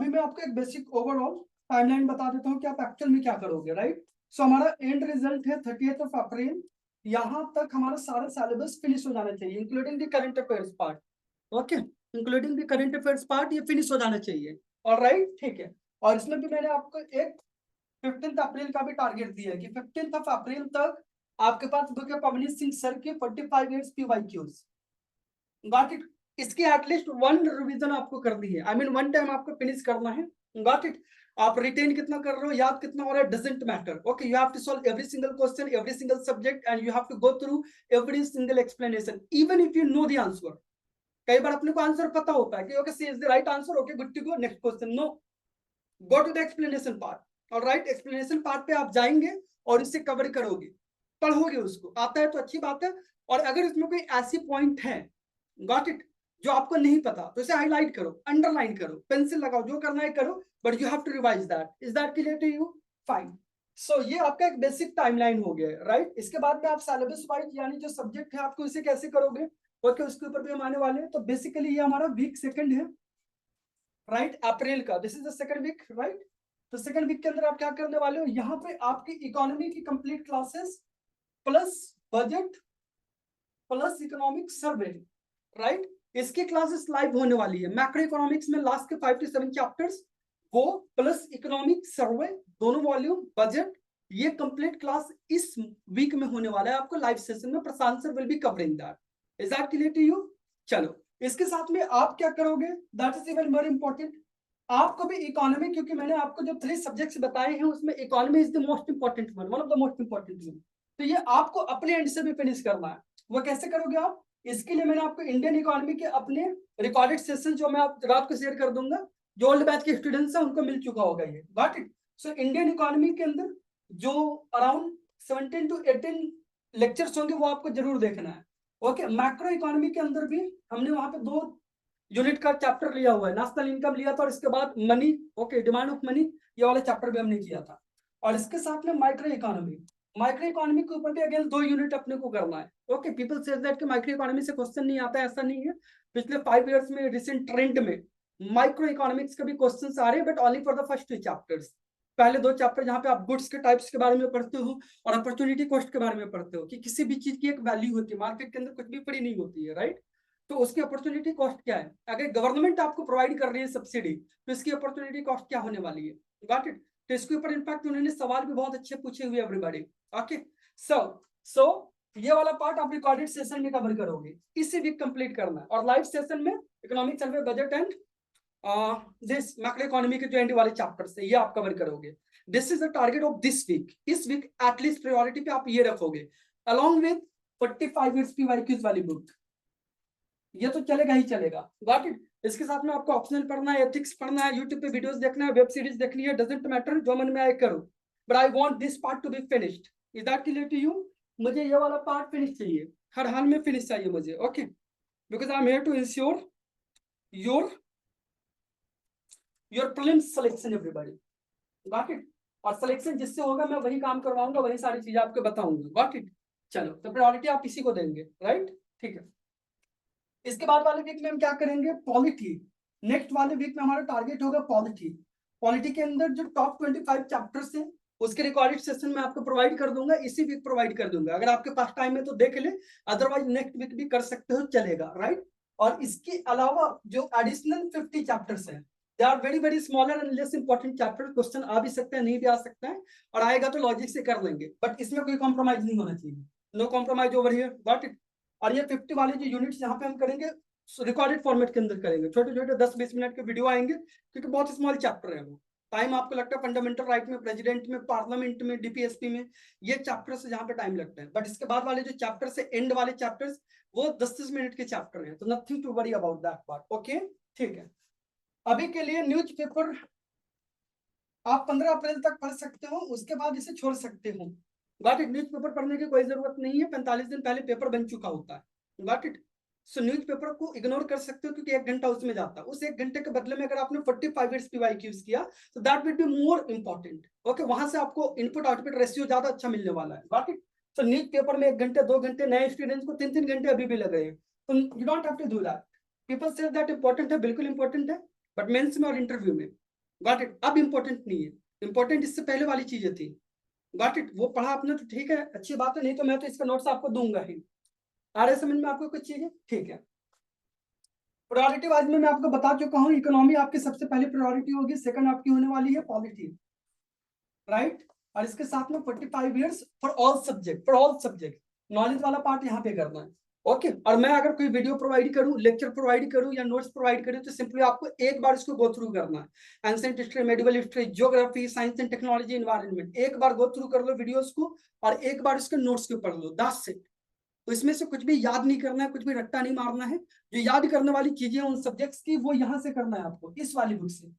अभी मैं आपको एक बेसिक ओवरऑल टाइमलाइन बता देता हूँ कि आप एक्चुअल में क्या करोगे, राइट। सो हमारा एंड रिजल्ट है 30th अप्रैल। यहाँ तक हमारा सारा सिलेबस फिनिश हो जाना चाहिए, including the current affairs part. Okay, including the current affairs part, ये फिनिश हो जाना चाहिए। ऑलराइट, ठीक है। और इसमें भी मैंने आपको एक 15 अप्रैल का भी टारगेट दिया है कि 15 अप्रैल तक आपके पास बुक है पवनीत सिंह सर की 45 इयर्स PYQs। Got it. इसकी एटलीस्ट वन रिवीजन आपको करनी है, आई मीन वन टाइम आपको फिनिश करना है। Got it. आप रिटेन कितना कर रहे हो, याद कितना हो रहा है, doesn't matter. Okay, you have to solve every single question, every single subject, and you have to go through every single explanation, even if you know the answer. कई बार अपने को आंसर पता होता है कि okay C is the right answer, okay good to go, next question. No, go to the explanation part. Alright, explanation part पे आप जाएंगे और इसे कवर करोगे, पढ़ोगे, उसको आता है तो अच्छी बात है। और अगर इसमें कोई ऐसी पॉइंट है, गॉट इट, जो आपको नहीं पता, तो इसे हाईलाइट करो, अंडरलाइन करो, पेंसिल लगाओ, जो करना है करो, but you have to revise that. Is that clear to you? Fine. So ये आपका एक बेसिक टाइमलाइन हो गया, राइट। इसके बाद में आप सिलेबस वाइज यानी जो सब्जेक्ट है आपको इसे कैसे करोगे, ओके, उसके ऊपर भी हम आने वाले हैं। तो बेसिकली ये हमारा वीक सेकंड है, राइट, अप्रैल का। This is the second week, right. तो सेकंड वीक के अंदर आप क्या करने वाले हो, यहाँ पे आपकी इकोनॉमी की complete classes plus budget plus economic सर्वे, राइट, इसकी क्लासेस लाइव होने वाली है। मैक्रो इकोनॉमिक्स में लास्ट के 5 से 7 चैप्टर्स वो प्लस इकोनॉमिक सर्वे, दोनों वॉल्यूम, बजट, ये कंप्लीट क्लास इस वीक में होने वाला है आपको लाइव सेशन में। Prashant sir will be covering that. Is that clear to you? चलो, इसके साथ में आप क्या करोगे, that is even more important. आपको भी इकोनॉमी, क्योंकि मैंने आपको जो 3 सब्जेक्ट्स बताए हैं उसमें economy is the most important one of the most important one. तो ये आपको अपने एंड से भी फिनिश करना है। वो कैसे करोगे आप? इसके लिए मैंने आपको इंडियन इकोनॉमी के अपने रिकॉर्डेड सेशन जो मैं आप रात को शेयर कर दूंगा, जो ओल्ड बैच के स्टूडेंट्स हैं उनको मिल चुका होगा ये। Got it. So Indian economy के अंदर जो अराउंड 17 to 18 लेक्चर्स होंगे वो आपको जरूर देखना है। ओके, मैक्रो इकोनॉमी के अंदर भी हमने वहां पे 2 यूनिट का चैप्टर लिया हुआ है, नेशनल इनकम लिया था और इसके बाद money, okay, demand of money, ये वाला चैप्टर भी हमने किया था। और इसके साथ में माइक्रो इकोनॉमी के ऊपर भी अगेन 2 यूनिट अपने को करना है। ओके, पीपल सेज दैट कि माइक्रो इकोनॉमी से क्वेश्चन नहीं आता है, ऐसा नहीं है। पिछले 5 इयर्स में रिसेंट ट्रेंड में माइक्रो इकोनॉमिक्स के भी क्वेश्चंस आ रहे हैं, but only for the first 2 chapters. पहले 2 चैप्टर जहां पे आप गुड्स के टाइप्स के बारे में पढ़ते हो और अपॉर्चुनिटी कॉस्ट के बारे में पढ़ते हो कि किसी भी चीज की एक वैल्यू होती है, मार्केट के अंदर कुछ भी पड़ी नहीं होती है, राइट। तो उसकी अपॉर्चुनिटी कॉस्ट क्या है, अगर गवर्नमेंट आपको प्रोवाइड कर रही है सब्सिडी तो इसकी अपॉर्चुनिटी कॉस्ट क्या होने वाली है। Got it. तो इसके ऊपर इनफैक्ट उन्होंने सवाल भी बहुत अच्छे पूछे हुए एवरीबॉडी। ओके, सो ये वाला पार्ट आप रिकॉर्डेड सेशन में कवर करोगे, इसी वीक कंप्लीट करना है। और लाइव सेशन में economic survey, budget and this macro economy के जो एंड वाले चैप्टर्स है ये आप कवर करोगे। This is the target of this week. इस वीक एटलीस्ट प्रायोरिटी पे आप ये रखोगे अलोंग विद 45 इयर्स PYQs वाली बुक। ये तो चलेगा ही चलेगा। Got it. इसके साथ में आपको ऑप्शनल पढ़ना है, एथिक्स पढ़ना है, यूट्यूब पे वीडियोस देखना है, वेब सीरीज देखनी है, डजंट मैटर, जो मन में आए करो, but I want this part to be finished. Is that clear to you? मुझे ये वाला पार्ट फिनिश चाहिए, हर हाल में फिनिश चाहिए मुझे। Okay, because I am here to ensure your prelims selection everybody. Got it. और सिलेक्शन जिससे होगा मैं वही काम करवाऊंगा, वही सारी चीजें आपको बताऊंगा। Got it. चलो, तो प्रायोरिटी आप इसी को देंगे, राइट, ठीक है। इसके बाद वाले वीक में हम क्या करेंगे, पॉलिटी। नेक्स्ट वाले वीक में हमारा टारगेट होगा पॉलिटी। पॉलिटी के अंदर जो टॉप 25 चैप्टर्स हैं उसके रिकॉर्डेड सेशन में आपको प्रोवाइड कर दूंगा, इसी वीक प्रोवाइड कर दूंगा। अगर आपके पास टाइम है तो देख ले, अदरवाइज नेक्स्ट वीक भी कर सकते हो, चलेगा, राइट। और इसके अलावा जो एडिशनल 50 चैप्टर्स हैं, they are very very smaller and less important chapter. Question आ भी सकते हैं, नहीं भी आ सकते हैं, और आएगा तो लॉजिक से कर लेंगे, बट इसमें कोई कॉम्प्रोमाइज नहीं होना चाहिए। No compromise over here. Got it. और ये 50 वाले जो यूनिट्स यहाँ पे हम करेंगे रिकॉर्डेड फॉर्मेट के अंदर करेंगे, छोटे छोटे 10-20 मिनट के वीडियो आएंगे, क्योंकि बहुत स्मॉल चैप्टर है वो। टाइम आपको लगता है फंडामेंटल राइट में, प्रेसिडेंट में, पार्लियामेंट में, DPSP में, ये चैप्टर्स जहाँ पे टाइम लगता है। बट इसके बाद वाले जो चैप्टर्स है, एंड वाले चैप्टर्स, वो 10-10 मिनट के चैप्टर हैं, तो nothing to worry about that part. Okay, ठीक है। अभी के लिए न्यूज पेपर आप 15 अप्रैल तक पढ़ सकते हो, उसके बाद इसे छोड़ सकते हो। Got it. न्यूज पेपर पढ़ने की कोई जरूरत नहीं है, 45 दिन पहले पेपर बन चुका होता है। Got it. So news paper को इग्नोर कर सकते हो, क्योंकि 1 घंटा उसमें जाता है। उस 1 घंटे के बदले में अगर आपने 45 इयर्स PYQs किया तो that will be more important. Okay, वहां से आपको इनपुट आउटपुट रेशियो ज्यादा अच्छा मिलने वाला है। Got it. So news paper में 1 घंटे 2 घंटे, नए स्टूडेंट्स को 3-3 घंटे अभी भी लग रहे हैं, तो you don't have to do that. People से दैट इंपॉर्टेंट है, बिल्कुल इंपॉर्टेंट है, बट मेंस में और इंटरव्यू में गॉट इट। अब इंपॉर्टेंट नहीं है, इंपॉर्टेंट इससे पहले वाली चीजें थी। Got it. वो पढ़ा आपने तो ठीक है, अच्छी बात है, नहीं तो मैं तो इसका नोट्स आपको दूंगा ही। आ रहे समझ में आपको कुछ चीजें? ठीक है। प्रायोरिटी वाइज में मैं आपको बता चुका हूँ, इकोनॉमी आपकी सबसे पहले प्रायोरिटी होगी, सेकंड आपकी होने वाली है पॉलिटी, राइट। और इसके साथ में 45 years for all subject, for all subject knowledge वाला पार्ट यहाँ पे करना है। ओके। और मैं अगर कोई वीडियो प्रोवाइड करूं, लेक्चर प्रोवाइड करूं या नोट्स प्रोवाइड करूं, तो सिंपली आपको एक बार इसको गो थ्रू करना है। Ancient history, medieval history, geography, science and technology, environment, एक बार गो थ्रू कर लो वीडियोस को और एक बार इसके नोट्स को पढ़ लो, दैट्स इट। तो इसमें से कुछ भी याद नहीं करना है, कुछ भी रट्टा नहीं मारना है। जो याद करने वाली चीजें उन सब्जेक्ट्स की, वो यहाँ से करना है आपको, इस वाली बुक से।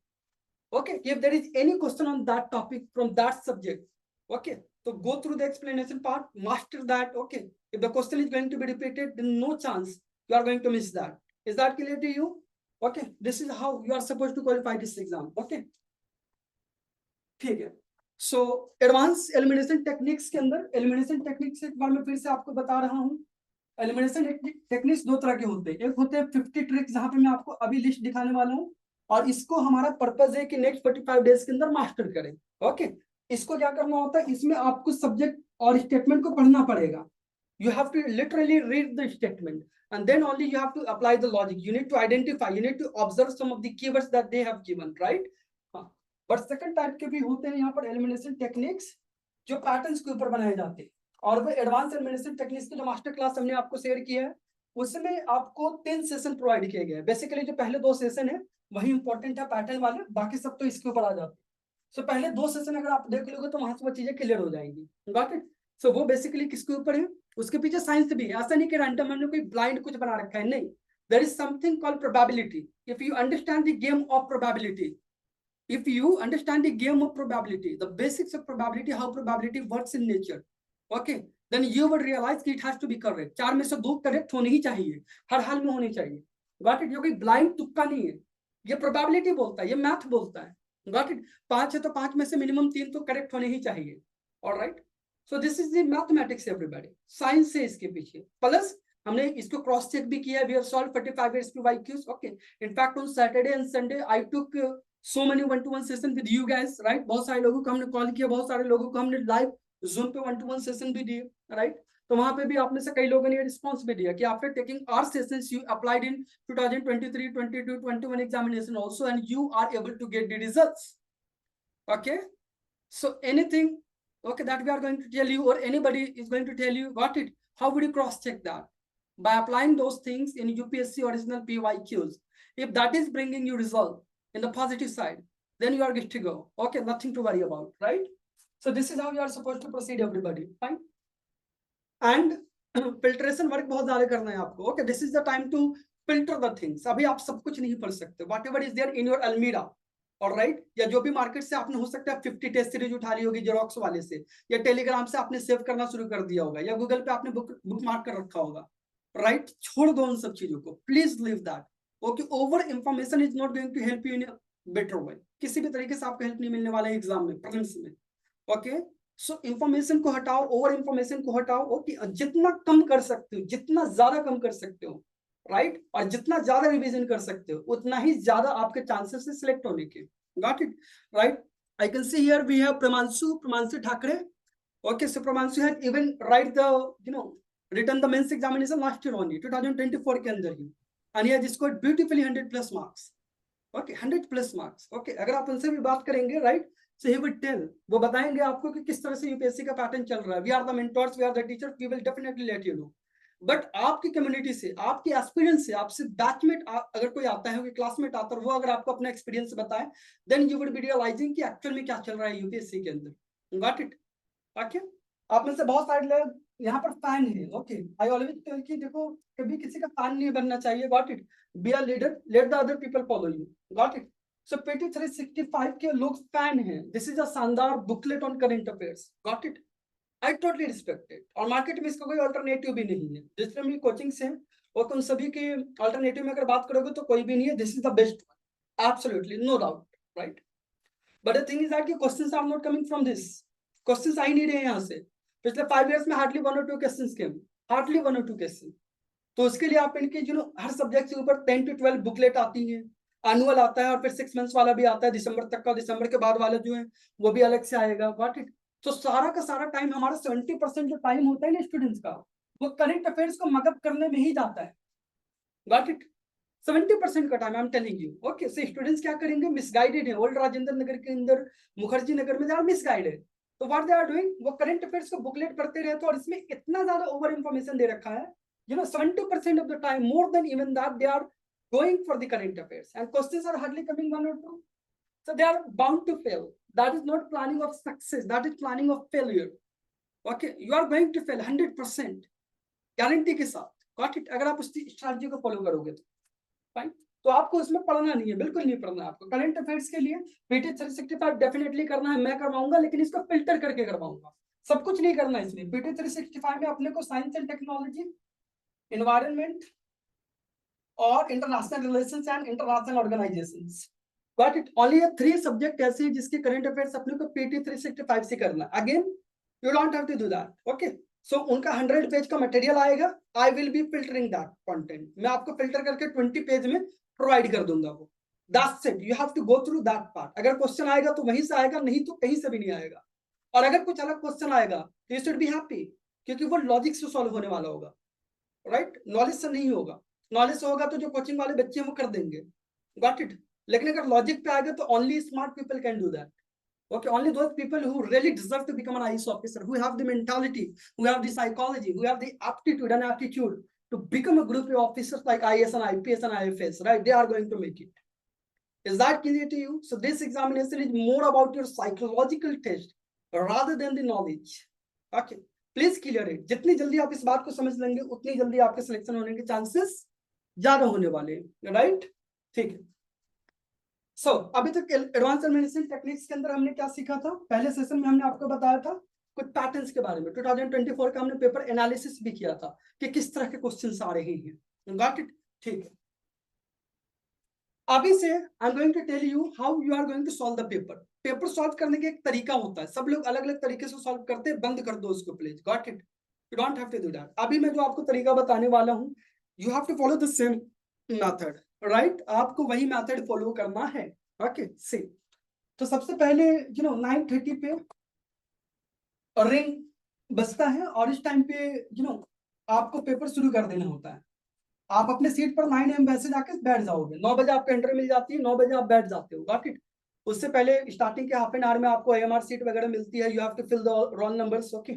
Okay, if there is any question on that topic from that subject, okay, so go through the explanation part, master that. Okay, if the question is going to be repeated, then no chance you are going to miss that. Is that clear to you? Okay, this is how you are supposed to qualify this exam. Okay, ठीक है। So advance elimination techniques के अंदर, elimination techniques एक बार मैं फिर से आपको बता रहा हूँ। एलिमिनेशन टेक्निक्स दो तरह के होते हैं, एक होते हैं 50 ट्रिक्स, जहां पे मैं आपको अभी लिस्ट दिखाने वाला हूँ, और इसको हमारा पर्पज है कि नेक्स्ट 45 डेज के अंदर मास्टर करें। ओके। इसको क्या करना होता है, इसमें आपको सब्जेक्ट और स्टेटमेंट को पढ़ना पड़ेगा। You have to literally read the statement and then only you have to apply the logic. You need to identify, you need to observe some of the keywords that they have given, right? But second type के भी होते हैं यहाँ पर elimination techniques, जो patterns के ऊपर बनाए जाते हैं। और वो एडवांस एलिमिनेशन टेक्निक्स की जो मास्टर क्लास हमने आपको शेयर किया है, उसमें आपको 3 सेशन प्रोवाइड किए गए हैं। बेसिकली जो पहले 2 सेशन है वही इंपॉर्टेंट है पैटर्न वाले, बाकी सब तो इसके ऊपर आ जाते हैं। सो पहले 2 सेशन अगर आप देख लोगे तो वहां से वो चीजें क्लियर हो जाएंगी। Got it. सो वो बेसिकली किसके ऊपर है, उसके पीछे साइंस भी है। ऐसा नहीं कि रैंडम हमने कोई ब्लाइंड कुछ बना रखा है, नहीं। There is something called probability. If you understand the game of probability, if you understand the game of probability, the basics of probability, how probability works in nature, okay, then you would realize कि it has to be correct। 4 में से 2 correct होने ही चाहिए, हर हाल में होनी चाहिए। Got it. ये कोई ब्लाइंड तुक्का नहीं है, ये प्रोबेबिलिटी बोलता है, ये मैथ बोलता है। Got it. 5 है तो 5 में से मिनिमम 3 तो करेक्ट होने ही चाहिए। Alright. So this is the mathematics everybody, science है इसके पीछे। प्लस हमने इसको क्रॉस चेक भी किया, वी हैव सॉल्व 45 SPYQs। ओके। In fact on Saturday and Sunday I took so many 1-to-1 session with you guys, right. बहुत सारे लोगों को हमने कॉल किया, बहुत सारे लोगों को हमने लाइव जूम पे 1-to-1 सेशन भी दिए, राइट। तो वहां पे भी आप में से कई लोगों ने रिस्पांस भी दिया कि after taking our sessions you applied in 2023, 22, 21 examination also and you are able to get the results. Okay. So anything okay that we are going to tell you or anybody is going to tell you, got it, how would you cross check that? By applying those things in UPSC original PYQs. If that is bringing you result in the positive side, then you are good to go. Okay, nothing to worry about, right? So this is how you are supposed to proceed, everybody. Fine. And filtration work बहुत ज्यादा करना है आपको. Okay, this is the time to filter the things. अभी आप सब कुछ नहीं पढ़ सकते. Whatever is there in your almirah, और राइट, या जो भी मार्केट से आपने हो सकता है 50 टेस्ट सीरीज उठा ली होगी जेरोक्स वाले से, या टेलीग्राम से आपने सेव करना शुरू कर दिया होगा, या गूगल पे आपने बुक मार्क कर रखा होगा, राइट। छोड़ दो उन सब चीजों को, please leave that. Okay. Over information is not going to help you in better way. किसी भी तरीके से आपको हेल्प नहीं मिलने वाला है एग्जाम में, प्रीलिम्स में। ओके। सो इंफॉर्मेशन को हटाओ, ओवर इंफॉर्मेशन को हटाओ। ओके। जितना कम कर सकते हो, जितना ज्यादा कम कर सकते हो, राइट, और जितना ज्यादा रिवीजन कर सकते हो, उतना ही ज्यादा आपके चांसेस है सिलेक्ट होने के। Got it, right? I can see here we have Pramansu Thakre. Okay, so Pramansu had even written the men's examination last year only, 2024 के अंदर ही, and he has scored beautifully 100+ marks. Okay, 100+ marks. Okay, अगर आप उनसे भी बात करेंगे, right? So he would tell, वो बताएंगे आपको कि किस तरह से यूपीएससी का पैटर्न चल रहा है। We are the mentors, we are the teachers, we will definitely let you know. But आपकी कम्युनिटी से, आपके एक्सपीरियंस से, आपसे बैचमेट अगर कोई आता है, कोई क्लासमेट आता है, वो अगर आपको अपना एक्सपीरियंस बताए, then you would be realising कि एक्चुअल में क्या चल रहा है यूपीएससी के अंदर। Got it. ओके। आप में से बहुत सारे लोग यहाँ पर फैन है। ओके। आई ऑलवेज टेल कि देखो, कभी किसी का फैन नहीं बनना चाहिए। Got it. Be a leader, let the other people follow you. Got it. So PT 365 के लोग फैन हैं। दिस इज अ शानदार booklet on current affairs. Got it. I totally respected, और मार्केट में इसका कोई अल्टरनेटिव भी नहीं है। जितने भी कोचिंग से और उन सभी के अल्टरनेटिव में अगर बात करोगे तो कोई भी नहीं है। This is the best one, absolutely no doubt, right. But the thing is that कि questions are not coming from this, questions आ ही नहीं रहे यहाँ से। पिछले 5 इयर्स में hardly 1 or 2 questions came, hardly 1 or 2 question. तो उसके लिए आप इनके हर सब्जेक्ट के ऊपर 10 to 12 बुकलेट आती हैं, एनुअल आता है और फिर 6 मंथ्स वाला भी आता है दिसंबर तक का, दिसंबर के बाद वाला जो है वो भी अलग से आएगा। Got it. तो सारा का सारा टाइम हमारा 70% जो टाइम होता है ना स्टूडेंट्स का, वो करंट अफेयर्स को मगअप करने में ही जाता है। Got it. 70% का time I am telling you. Okay, so students क्या करेंगे, मिसगाइडेड है। ओल्ड राजेंद्र नगर के अंदर, मुखर्जी नगर में, दे आर मिसगाइडेड। तो व्हाट दे आर डूइंग, वो करंट अफेयर्स को बुकलेट पढ़ते रहते, और इसमें इतना ज्यादा ओवर इंफॉर्मेशन दे रखा है, 70% of the time, more than even that, they are going for the current affairs, and questions are hardly coming one or two. So they are bound to fail. That is not planning of success, that is planning of failure. Okay, you are going to fail 100% guarantee के साथ। Got it? अगर आप उस strategy को follow करोगे तो fine. तो आपको इसमें पढ़ना नहीं है, बिल्कुल नहीं पढ़ना है आपको। करंट अफेयर्स के लिए पीटी 365 डेफिनेटली करना है, मैं करवाऊंगा, लेकिन इसको फिल्टर करके करवाऊंगा, सब कुछ नहीं करना है इसमें। पीटी 365 में अपने को साइंस एंड टेक्नोलॉजी, एनवायरनमेंट और international relations and international organisations, got it. Only 3 subject ऐसे हैं जिसके करंट अफेयर्स अपने को पीटी 365 से करना है। Again you don't have to do that. Okay, so उनका 100 पेज का मटेरियल आएगा, I will be filtering that content, मैं आपको फिल्टर करके 20 पेज में प्रोवाइड कर दूंगा वो। That's it, you have to go through that part. अगर क्वेश्चन आएगा तो वहीं से आएगा, नहीं तो कहीं से भी नहीं आएगा। और अगर कुछ अलग क्वेश्चन आएगा तो यू शुड बी हैप्पी, क्योंकि वो लॉजिक से सॉल्व होने वाला होगा, राइट, नॉलेज से नहीं होगा। नॉलेज से होगा तो जो कोचिंग वाले बच्चे हैं वो कर देंगे, गॉट इट। लेकिन अगर लॉजिक पे आएगा तो only smart people can do that. Okay, only those people who really deserve to become an IAS officer, who have the mentality, who have the psychology, who have the aptitude and attitude to become a group of officers like IAS and IPS and IFS, right? They are going to make it. Is that clear to you? So this examination is more about your psychological test rather than the knowledge. Okay, please clear it. जितनी जल्दी आप इस बात को समझ लेंगे, उतनी जल्दी आपके सिलेक्शन होने के चांसेस ज्यादा होने वाले हैं, राइट? ठीक है। सो अभी तक एडवांस एडमिनिस्ट्रेशन टेक्निक्स के अंदर हमने क्या सीखा था? पहले सेशन में हमने आपको बताया था कुछ पैटर्न्स के बारे में। 2024 का हमने पेपर एनालिसिस भी किया था कि किस तरह के क्वेश्चंस आ रहे हैं। Got it? ठीक है। अभी से I am going to tell you how you are going to solve the paper. Paper solve करने का एक तरीका होता है, सब लोग अलग अलग तरीके से सॉल्व करते हैं, बंद कर दो उसको please. Got it? You don't have to do that. अभी मैं जो आपको तरीका बताने वाला हूँ, you have to follow the same method, right? आपको वही मेथड फॉलो करना है। Okay, see. तो सबसे पहले 9:30 पे रिंग बजता है, और इस टाइम पे आपको पेपर शुरू कर देना होता है। आप अपने सीट पर 9 AM वैसे जाके बैठ जाओगे, 9 बजे आपको एंट्री मिल जाती है, 9 बजे आप बैठ जाते हो। Got it? उससे पहले स्टार्टिंग के हाफ एन आवर में आपको AMR सीट वगैरह मिलती है, you have to fill the roll numbers. Okay,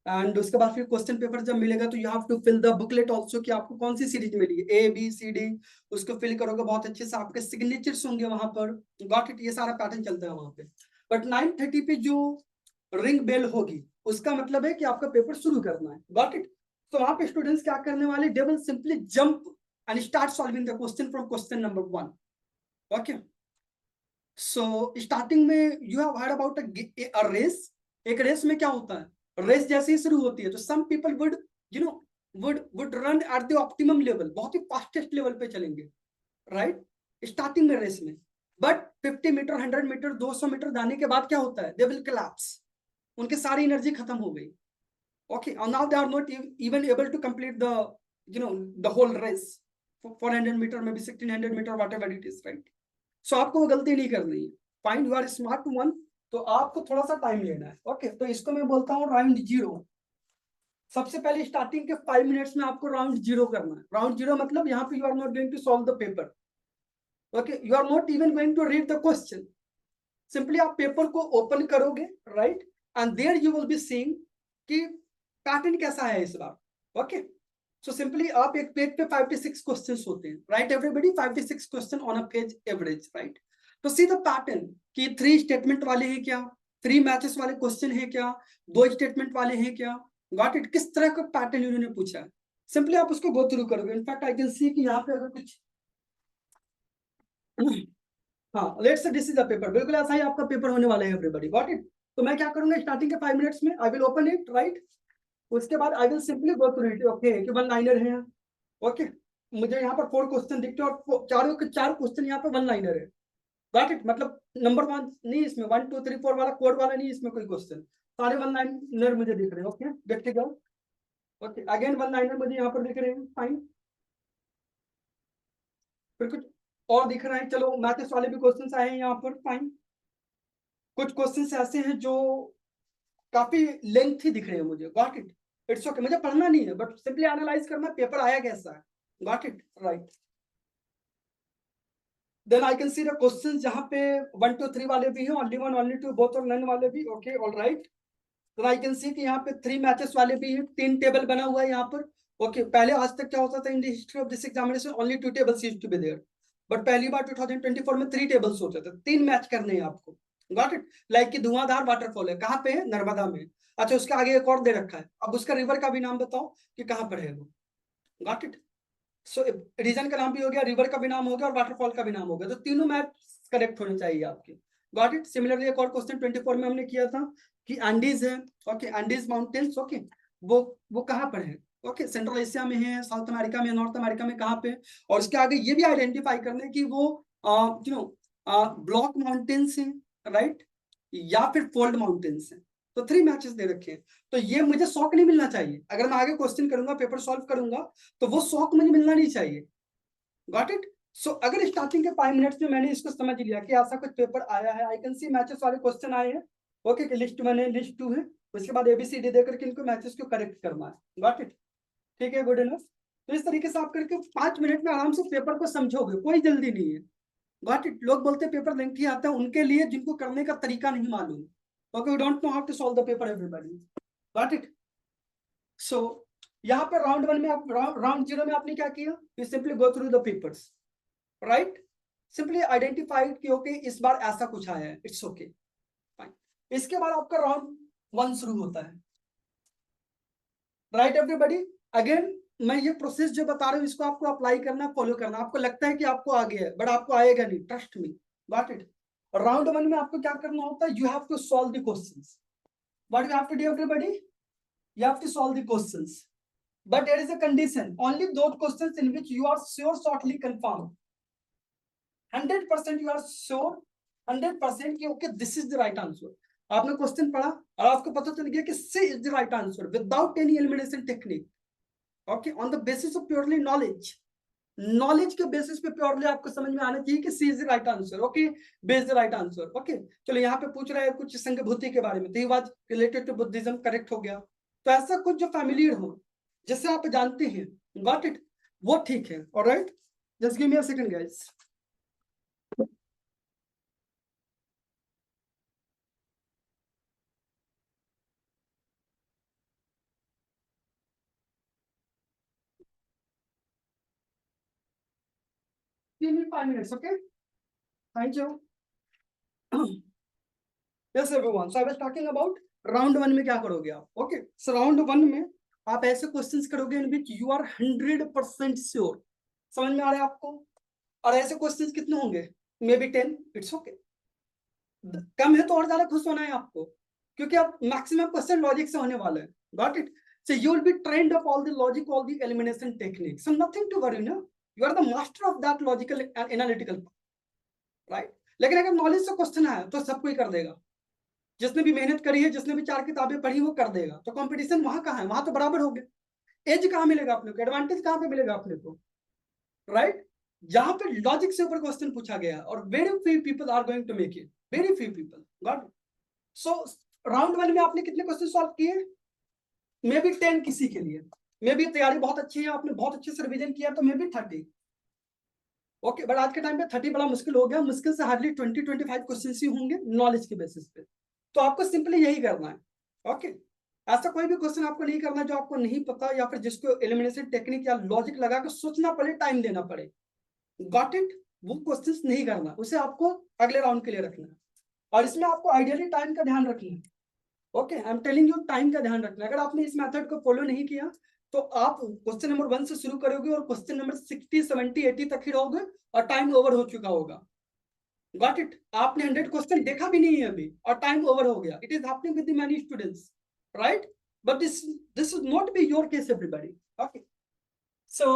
and उसके बाद फिर क्वेश्चन पेपर जब मिलेगा तो you have to fill the booklet also, कि आपको कौन सी सीरीज मिली है, ABCD, उसको फिल करोगे बहुत अच्छे से, आपके सिग्नेचर्स होंगे वहां पर। Got it? ये सारा पैटर्न चलता है वहां पे। बट 9:30 पे जो रिंग बेल होगी, उसका मतलब है कि आपका पेपर शुरू करना है। Got it? तो वहां पे स्टूडेंट्स क्या करने वाले, they will simply jump and start solving the question from question number 1. Okay, so starting में you have heard about a race. एक रेस में क्या होता है, रेस जैसे ही शुरू होती है तो some people would run at the optimum level, बहुत ही फास्टेस्ट लेवल पे चलेंगे, राइट? स्टार्टिंग में रेस में। बट 50 मीटर, 100 मीटर, 200 मीटर जाने के बाद क्या होता है, they will collapse, उनकी सारी एनर्जी खत्म हो गई। Okay, and now they are not even able to complete the whole race, 400 metre में भी 1600 metre, whatever it is, right? So आपको वो गलती नहीं करनी है। Fine, you are smart one, तो आपको थोड़ा सा टाइम लेना है। ओके, तो इसको मैं बोलता हूँ राउंड 0। सबसे पहले स्टार्टिंग के 5 मिनट्स में आपको राउंड 0 करना है। राउंड 0 मतलब यहाँ पे you are not going to solve the paper. Okay, you are not even going to read the question, simply आप पेपर को ओपन करोगे, right? And there you will be seeing कि पैटर्न कैसा है इस बार। ओके, सो सिंपली आप एक page पे 5 to 6 क्वेश्चंस होते हैं, right everybody? 5 to 6 question on a page average, right? तो सी द पैटर्न कि 3 स्टेटमेंट वाले हैं क्या, 3 मैचेस वाले क्वेश्चन है क्या, 2 स्टेटमेंट वाले हैं क्या। Got it? किस तरह का पैटर्न उन्होंने पूछा है, सिंपली आप उसको गो थ्रू करोगे। इनफैक्ट आई कैन सी कि यहाँ पे अगर कुछ हाँ, let's say this is the paper, बिल्कुल ऐसा ही आपका पेपर होने वाला है एवरीबॉडी। Got it? तो मैं क्या करूंगा, स्टार्टिंग के 5 मिनट्स में I will open it, right? उसके बाद I will simply go through it. Okay, कि 1 लाइनर है। ओके, मुझे यहाँ पर 4 क्वेश्चन दिखते हैं और चारों के 4 क्वेश्चन यहाँ पर 1 लाइनर है। Got it? मतलब नंबर 1 नहीं इसमें, 1 2 3 4 वाला कोड वाला नहीं इसमें कोई क्वेश्चन, सारे 1 लाइनर मुझे दिख रहे हैं। ओके, देखते जाओ। ओके, अगेन 1 लाइनर मुझे यहाँ पर दिख रहे हैं। फाइन, फिर कुछ और दिख रहा है, चलो मैथ्स वाले भी क्वेश्चंस आए हैं यहाँ पर, फाइन। कुछ क्वेश्चंस ऐसे हैं जो काफी लेंथी दिख रहे हैं मुझे, गॉट इट, इट्स ओके, मुझे पढ़ना नहीं है बट सिंपली एनालाइज करना पेपर आया कैसा है, got it, right. Then I can see the questions जहां पे 1 to 3 वाले भी हैं, ओनली 1, ओनली 2, बोथ और नन वाले भी, ओके, ऑलराइट। तो आई कैन सी कि यहाँ पे 3 मैचेस वाले भी हैं, 3 टेबल बना हुआ है यहाँ पर, ओके। पहले आज तक क्या होता था in the history of this examination, only 2 tables used to be there, but पहली बार 2024 में 3 टेबल्स होते थे, 3 मैच करने हैं आपको, गॉट इट। लाइक कि धुआंधार वाटरफॉल है, कहाँ पे है, नर्मदा में। अच्छा, उसके आगे एक और दे रखा है, अब उसका रिवर का भी नाम बताओ कि कहाँ पर है वो, गॉट इट। सो रीजन का नाम भी हो गया, रिवर का भी नाम हो गया और वाटरफॉल का भी नाम हो गया, तो तीनों मैच करेक्ट होने चाहिए आपके, गॉट इट। सिमिलरली एक और क्वेश्चन 24 में हमने किया था कि एंडीज है, ओके, एंडीज माउंटेन्स, ओके, वो कहाँ पर है, ओके, सेंट्रल एशिया में है, साउथ अमेरिका में, नॉर्थ अमेरिका में, कहाँ पे, और उसके आगे ये भी आइडेंटिफाई करना कि वो यू नो ब्लॉक माउंटेन्स है, राइट, या फिर फोल्ड माउंटेन्स है। तो 3 मैचेस दे रखे हैं, तो ये मुझे शौक नहीं मिलना चाहिए, अगर मैं आगे क्वेश्चन करूंगा, पेपर सॉल्व करूंगा, तो वो शौक मुझे मिलना नहीं चाहिए, गॉट इट। सो अगर स्टार्टिंग के 5 मिनट्स में मैंने इसको समझ लिया कि ऐसा कुछ पेपर आया है, आई कैन सी मैचेस वाले क्वेश्चन आए हैं, ओके, लिस्ट 1 है, लिस्ट 2 है, उसके बाद ABCD देकर के इनको मैचेस को करेक्ट करना है, गॉट इट, ठीक है, गुड इनफ। तो इस तरीके से आप करके 5 मिनट में आराम से पेपर को समझोगे, कोई जल्दी नहीं है, गॉट इट। लोग बोलते हैं पेपर लेंथी आता है, उनके लिए जिनको करने का तरीका नहीं मालूम, okay, we don't know how to solve the paper, everybody, got it. So यहाँ पे राउंड 1 में आप, राउंड 0 में आपने क्या किया, you simply go through the papers, right, simply identified कि ओके इस बार ऐसा कुछ आया है, इट्स ओके, फाइन। इसके बाद आपका राउंड 1 शुरू होता है, राइट एवरीबॉडी। अगेन मैं ये प्रोसेस जो बता रहा हूँ इसको आपको अप्लाई करना, फॉलो करना। आपको लगता है कि आपको आ गया है, बट आपको आएगा नहीं, trust me, got it. Round 1 में आपको क्या करना होता है, you have to solve the questions, what you have to do everybody, you have to solve the questions, but there is a condition, only those questions in which you are sure, shortly confirmed, 100% you are sure, 100% कि okay this is the right answer। आपने question पढ़ा और आपको पता चल गया कि C is the right answer without any elimination technique, okay, on the basis of purely knowledge, knowledge के बेसिस पे प्योरली आपको समझ में आना चाहिए कि C is the right answer, okay, B is the right answer, okay. चलो यहाँ पे पूछ रहा है कुछ संघभूति के बारे में, तो ये बात रिलेटेड टू बुद्धिज्म करेक्ट हो गया, तो ऐसा कुछ जो फैमिलियर हो, जिससे आप जानते हैं, गॉट इट, वो ठीक है, alright. Just give me a second guys. Give me 5 minutes, okay, thank you. Yes everyone, so I was talking about round 1 में क्या करोगे आप, ओके। सो राउंड 1 में आप ऐसे क्वेश्चंस करोगे इन विच यू आर 100% श्योर, समझ में आ रहा है आपको। और ऐसे क्वेश्चंस कितने होंगे, मे बी 10, इट्स ओके, कम है तो और ज्यादा खुश होना है आपको, क्योंकि आप मैक्सिमम क्वेश्चन लॉजिक से होने वाले हैं, got it. So you will be trained of all the logic, all the elimination technique, so nothing to worry, ना, you are the master of that logical and analytical, right. लेकिन अगर knowledge से question आया तो सब कोई कर देगा, जिसने भी मेहनत करी है, जिसने भी 4 किताबें पढ़ी वो कर देगा, तो कंपटीशन वहां कहाँ है, वहां तो बराबर हो गया। एज कहाँ मिलेगा अपने को, एडवांटेज कहाँ पे मिलेगा अपने को, राइट। जहां पे लॉजिक से ऊपर क्वेश्चन पूछा गया और very few people are going to make it, very few people, got. So round 1 में आपने कितने क्वेश्चन सॉल्व किए, मे बी 10 किसी के लिए, मे बी तैयारी बहुत अच्छी है, आपने बहुत अच्छे से रिवीजन किया तो मे बी 30, ओके, बट आज के टाइम पे 30 बड़ा मुश्किल हो गया, मुश्किल से हार्डली 20-25 क्वेश्चन ही होंगे नॉलेज के बेसिस पे। तो आपको सिंपली यही करना है, ओके। ऐसा कोई भी क्वेश्चन आपको नहीं करना जो आपको नहीं पता, या फिर जिसको एलिमिनेशन टेक्निक या लॉजिक लगा कर सोचना पड़े, टाइम देना पड़े, गॉट इट, वो क्वेश्चंस नहीं करना, उसे आपको अगले राउंड के लिए रखना है। और इसमें आपको आइडियली टाइम का ध्यान रखना है, okay, I am telling you, time का ध्यान रखना है। अगर आपने इस मेथड को फॉलो नहीं किया तो आप क्वेश्चन नंबर 1 से शुरू करोगे और क्वेश्चन नंबर 60, 70, 80 तक ही रहोगे और टाइम ओवर हो चुका होगा, गॉट इट। आपने 100 क्वेश्चन देखा भी नहीं है अभी और टाइम ओवर हो गया, it is happening with the many students, right, but this is not be your case everybody, okay. So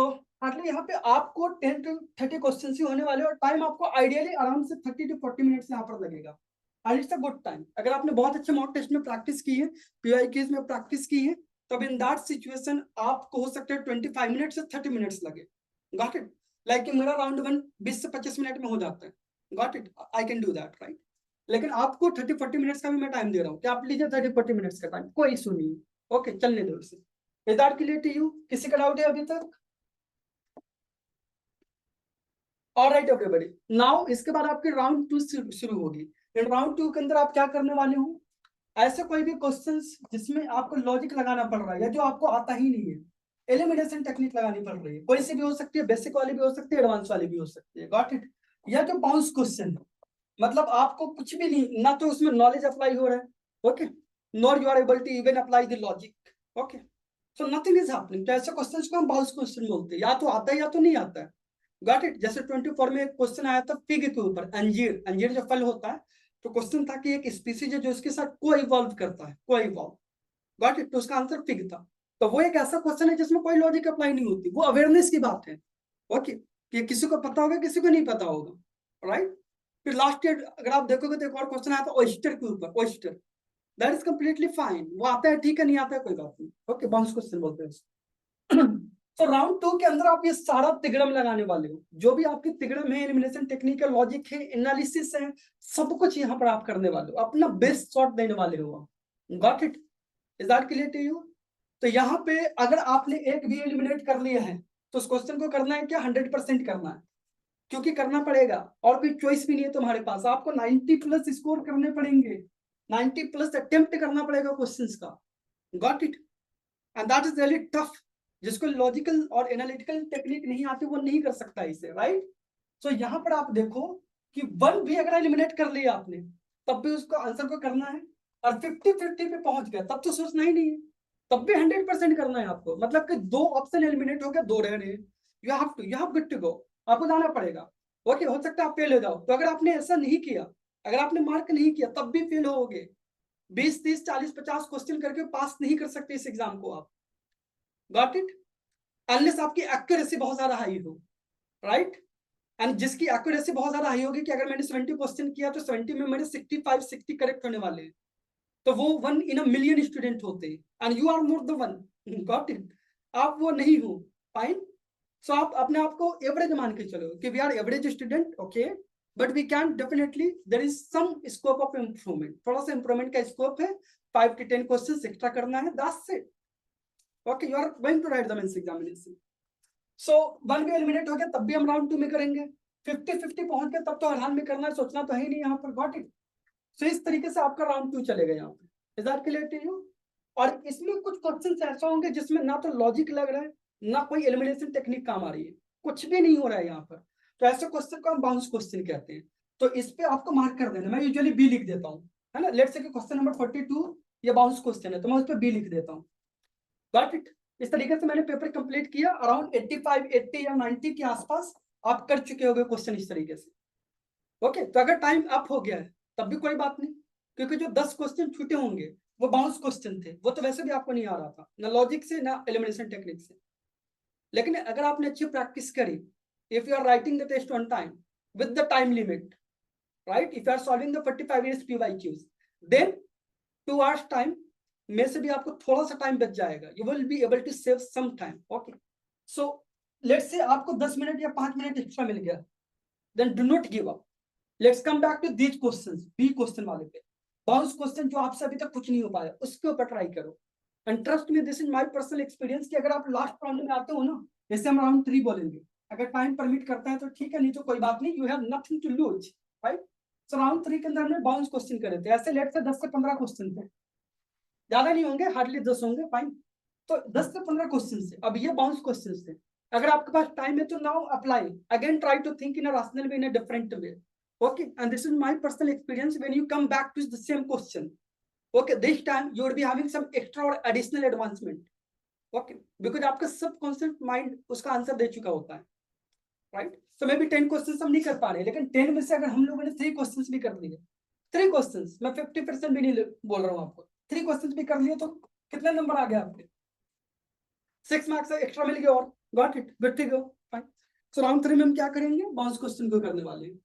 hardly यहाँ पे आपको 10 to 30 क्वेश्चन ही होने वाले और टाइम आपको आइडियली आराम से 30 to 40 मिनट्स यहाँ पर लगेगा, and it's a good time. अगर आपने बहुत अच्छे मॉक टेस्ट में प्रैक्टिस की है, PYQs में प्रैक्टिस की है, तब इन दैट सिचुएशन आपको हो सकता है 25 मिनट से 30 मिनट्स लगे, गॉट इट। लाइक कि मेरा राउंड 1 20 से 25 मिनट में हो जाता है, got it, I can do that, right. लेकिन आपको 30-40 मिनट्स का भी मैं टाइम दे रहा हूँ कि आप लीजिए 30-40 मिनट्स का टाइम, कोई इशू नहीं है, ओके चलने दो इसे। Is that clear to you? किसी का डाउट है अभी तक? ऑलराइट एवरीबॉडी, नाउ इसके बाद आपकी राउंड 2 शुरू होगी। इन राउंड 2 के अंदर आप क्या करने वाले हो, ऐसे कोई भी क्वेश्चंस जिसमें आपको लॉजिक लगाना पड़ रहा है या जो आपको आता ही नहीं है, एलिमिनेशन टेक्निक लगानी पड़ रही है, कोई सी भी हो सकती है, बेसिक वाली भी हो सकती है, एडवांस वाली भी हो सकती है, गॉट इट। या जो बाउंस क्वेश्चन है, मतलब आपको कुछ भी नहीं, ना तो उसमें नॉलेज अप्लाई हो रहा है, okay, nor you are able to even apply the logic, okay, so nothing is happening. तो ऐसे क्वेश्चंस को हम बाउंस क्वेश्चन बोलते हैं, या तो आता है या तो नहीं आता है, गॉट इट। जैसे 24 में एक क्वेश्चन आया था फिग के ऊपर, अंजीर, अंजीर जो फल होता है, तो क्वेश्चन था कि एक स्पीसीज है जो इसके साथ को इवॉल्व करता है, को इवॉल्व, गॉट इट, तो उसका आंसर फिग था। तो वो एक ऐसा क्वेश्चन है जिसमें कोई लॉजिक अप्लाई नहीं होती, वो अवेयरनेस की बात है, ओके, कि किसी को पता होगा किसी को नहीं पता होगा, राइट। फिर लास्ट ईयर अगर आप देखोगे तो एक और क्वेश्चन आया था ऑयस्टर के ऊपर, oyster, that is completely fine, वो आता है ठीक है, नहीं आता है कोई बात नहीं, ओके, बाउंस क्वेश्चन बोलते हैं। तो राउंड 2 के अंदर आप ये सारा तिगड़म लगाने वाले हो, जो भी आपकी तिगड़म है, एलिमिनेशन टेक्निक है, लॉजिक है, एनालिसिस है, सब कुछ यहाँ पर आप करने वाले हो, अपना बेस्ट शॉट देने वाले हो, got it, is that clear to you? तो यहाँ पे अगर आपने एक भी एलिमिनेट कर लिया है तो उस क्वेश्चन को करना है क्या, 100% करना है, क्योंकि करना पड़ेगा, और कोई चॉइस भी नहीं है तुम्हारे पास, आपको 90 प्लस स्कोर करने पड़ेंगे, 90 प्लस अटेम्प्ट करना पड़ेगा क्वेश्चंस का, got it, and that is really tough. जिसको लॉजिकल और एनालिटिकल टेक्निक नहीं आती वो नहीं कर सकता इसे, राइट। सो यहाँ पर आप देखो कि 1 भी अगर एलिमिनेट कर लिया आपने तब भी उसको आंसर को करना है, और 50-50 पे पहुंच गया तब तो सोचना ही नहीं है, तब भी 100% करना है आपको, मतलब कि 2 ऑप्शन एलिमिनेट हो गया, 2 रह रहे, you have good to go, आपको जाना पड़ेगा, ओके। हो सकता है आप फेल हो जाओ, तो अगर आपने ऐसा नहीं किया, अगर आपने मार्क नहीं किया तब भी फेल होगे, 20, 30, 40, 50 क्वेश्चन करके पास नहीं कर सकते इस एग्जाम को आप, गॉट इट, अनलेस आपकी एक्यूरेसी बहुत ज्यादा हाई हो, राइट। एंड जिसकी एक्यूरेसी बहुत ज्यादा हाई होगी कि अगर मैंने 70 क्वेश्चन किया तो 70 में मेरे 65, 60 करेक्ट होने वाले हैं, तो वो 1 इन अ मिलियन स्टूडेंट होते हैं, and you are not the one, got it, आप वो नहीं हो, फाइन। सो आप अपने आप को एवरेज मान के चलो कि we are average student, okay, but we can definitely, there is some scope of improvement, थोड़ा सा इंप्रूवमेंट का स्कोप है, 5 to 10 क्वेश्चन एक्स्ट्रा करना है, that's it, okay, you are going to write the mains examination. So 1 भी eliminate हो गया तब भी हम राउंड 2 में करेंगे, 50-50 पहुंच गया तब तो हरान में करना है, सोचना तो है ही नहीं यहाँ पर, गॉट इट। सो इस तरीके से आपका राउंड 2 चलेगा यहाँ पे, is that clear to you? और इसमें कुछ क्वेश्चन ऐसा होंगे जिसमें ना तो लॉजिक लग रहा है, ना कोई एलिमिनेशन टेक्निक काम आ रही है, कुछ भी नहीं हो रहा है यहाँ पर, तो ऐसे क्वेश्चन को हम बाउंस क्वेश्चन कहते हैं। तो इस पे आपको मार्क कर देना, मैं यूजुअली बी लिख देता हूँ, है ना, लेट्स से कि क्वेश्चन नंबर 42 ये बाउंस क्वेश्चन है, तो मैं उस पर बी लिख देता हूँ, गॉट इट। इस तरीके से मैंने पेपर कंप्लीट किया, अराउंड 85, 80 या 90 के आसपास आप कर चुके होंगे क्वेश्चन इस तरीके से, ओके। तो अगर टाइम अप हो गया है तब भी कोई बात नहीं, क्योंकि जो 10 क्वेश्चन छूटे होंगे वो बाउंस क्वेश्चन थे, वो तो वैसे भी आपको नहीं आ रहा था, ना लॉजिक से ना एलिमिनेशन टेक्निक से। लेकिन अगर आपने अच्छी प्रैक्टिस करी, if you are writing the test on time with the time limit, right, if you are solving the 45 years PYQs, then 2 hours time में से भी आपको थोड़ा सा टाइम बच जाएगा, you will be able to save some time, okay. So let's say आपको 10 minute या 5 मिनट एक्स्ट्रा मिल गया, then do not give up, let's come back to these questions, B question वाले पे, बाउंस क्वेश्चन जो आपसे अभी तक कुछ नहीं हो पाया उसके ऊपर ट्राई करो, and trust me, this is my personal experience कि अगर आप लास्ट राउंड में आते हो ना, जैसे हम राउंड 3 बोलेंगे, अगर टाइम परमिट करता है तो ठीक है, नहीं तो कोई बात नहीं, you have nothing to lose, right. So round 3 के अंदर हमने बाउंस क्वेश्चन करे थे, ऐसे लेट से 10 से 15 क्वेश्चन थे, ज्यादा नहीं होंगे, हार्डली 10 होंगे, फाइन। तो 10 से 15 क्वेश्चन थे, अब ये बाउंस क्वेश्चन थे, अगर आपके पास टाइम है तो now apply again, try to think in a rational way, in a different way, okay, and this is my personal experience, when you come back to the same question, okay, this time you would be having some extra or additional advancement, okay, because आपका subconscious mind उसका answer दे चुका होता है, right. So may be 10 questions हम नहीं कर पा रहे, लेकिन 10 में से अगर हम लोगों ने 3 क्वेश्चंस भी कर लिए, 3 क्वेश्चंस, मैं 50% भी नहीं बोल रहा हूँ आपको, 3 क्वेश्चंस भी कर लिए तो कितने नंबर आ गए आपके, 6 मार्क्स एक्स्ट्रा मिल गए, और got it, good to go, fine. So round 3 में हम क्या करेंगे, बाउंस क्वेश्चन को करने वाले हैं,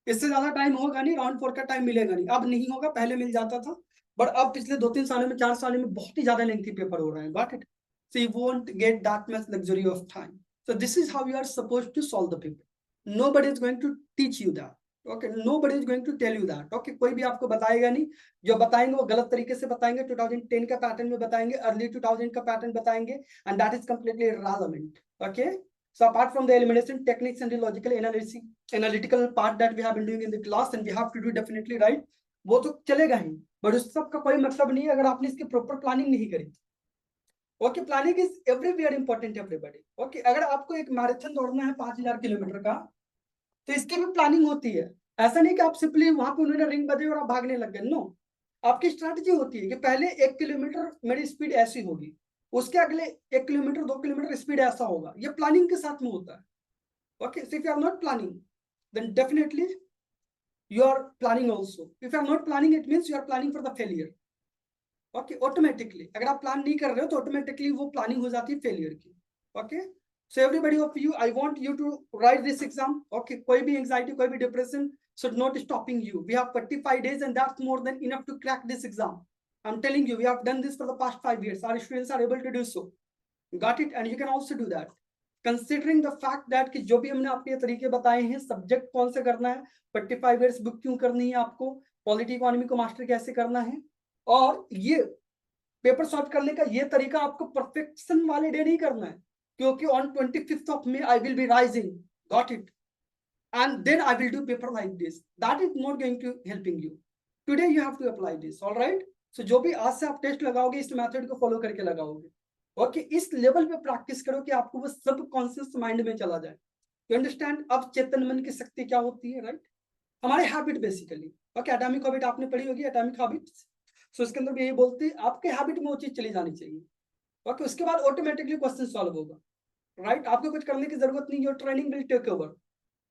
इससे ज्यादा टाइम होगा नहीं, राउंड 4 का टाइम मिलेगा नहीं, अब नहीं होगा, पहले मिल जाता था, बट अब पिछले 2-3 सालों में, 4 सालों में बहुत ही ज्यादा लेंथी पेपर हो रहे हैं, got it, so you won't get that much luxury of time, So this is how you are supposed to solve the paper. Nobody is going to teach you that. Okay, nobody is going to tell you that. Okay, कोई भी आपको बताएगा नहीं. जो बताएंगे वो गलत तरीके से बताएंगे. 2010 का पैटर्न में बताएंगे, अर्ली 2000 का पैटर्न बताएंगे, and that is completely irrelevant. Okay, so apart from the elimination techniques and the logical analytical part that we have been doing in the class and we have to do definitely right, वो तो चलेगा ही, but उस सब का कोई मतलब नहीं है अगर आपने इसकी प्रॉपर प्लानिंग नहीं करी. Okay, planning is everywhere important everybody. Okay, अगर आपको एक मैराथन दौड़ना है 5000 किलोमीटर का, तो इसकी भी प्लानिंग होती है. ऐसा नहीं कि आप सिंपली वहां पे उन्होंने रिंग बजे और आप भागने लग गए. नो, आपकी स्ट्रैटेजी होती है कि पहले 1 किलोमीटर मेरी स्पीड ऐसी होगी, उसके अगले 1 किलोमीटर 2 किलोमीटर स्पीड ऐसा होगा. ये प्लानिंग के साथ में होता है. Okay, so if you are not planning then definitely you are planning also. If you are not planning, it means you are planning for the failure. Okay, automatically अगर आप प्लान नहीं कर रहे हो तो ऑटोमेटिकली वो प्लानिंग हो जाती है फेलियर की. Okay, so everybody of you, I want you to write this exam. Okay, कोई भी एंजाइटी, कोई भी depression should not stopping you. We have 45 days and that's more than enough to crack this exam. I'm telling you, we have done this for the past 5 years. Our students are able to do so. Got it? And you can also do that. Considering the fact that कि जो भी हमने आपको ये तरीके बताए हैं, subject कौन से करना है, 45 इयर्स बुक क्यों करनी है आपको, पॉलिटी इकोनॉमी को मास्टर कैसे करना है, और ये पेपर सॉल्व करने का ये तरीका आपको परफेक्शन वाले डे नहीं करना है, क्योंकि on 25th of May I will be rising. Got it? And then I will do paper like this. That is not going to helping you. Today you have to apply this. Alright, so जो भी आज से आप test लगाओगे इस method को follow करके लगाओगे. ओके, इस लेवल पे प्रैक्टिस करो कि आपको वो सब कॉन्शियस माइंड में चला जाए. You understand? अब चेतन मन की शक्ति क्या होती है, राइट? हमारे habit basically. Okay, atomic habit आपने पढ़ी होगी, एटॉमिक हैबिट्स. सो इसके अंदर भी यही बोलते हैं आपके हैबिट में वो चीज चली जानी चाहिए. ओके, उसके बाद ऑटोमेटिकली क्वेश्चन सॉल्व होगा, राइट? आपको कुछ करने की जरूरत नहीं. Your training will take over,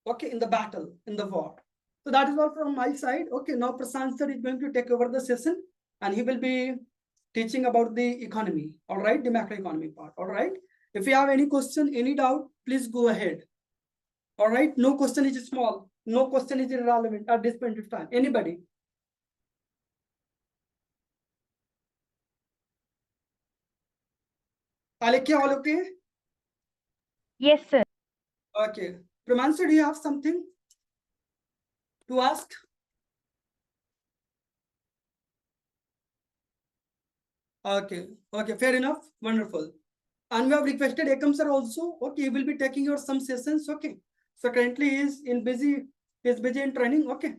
okay, in the battle, in the war. So that is all from my side. Okay, now Prashant sir is going to take over the session and he will be teaching about the economy. All right, the macroeconomy part. All right, if you have any question, any doubt, please go ahead. All right, no question is small, no question is irrelevant at this point of time. Anybody? Alekya, all okay? Yes, sir. Okay, Prashant sir, do you have something to ask? Okay, okay, fair enough, wonderful. And we have requested Ekam sir also. Okay, he will be taking your some sessions. Okay, so currently he is busy in training. Okay,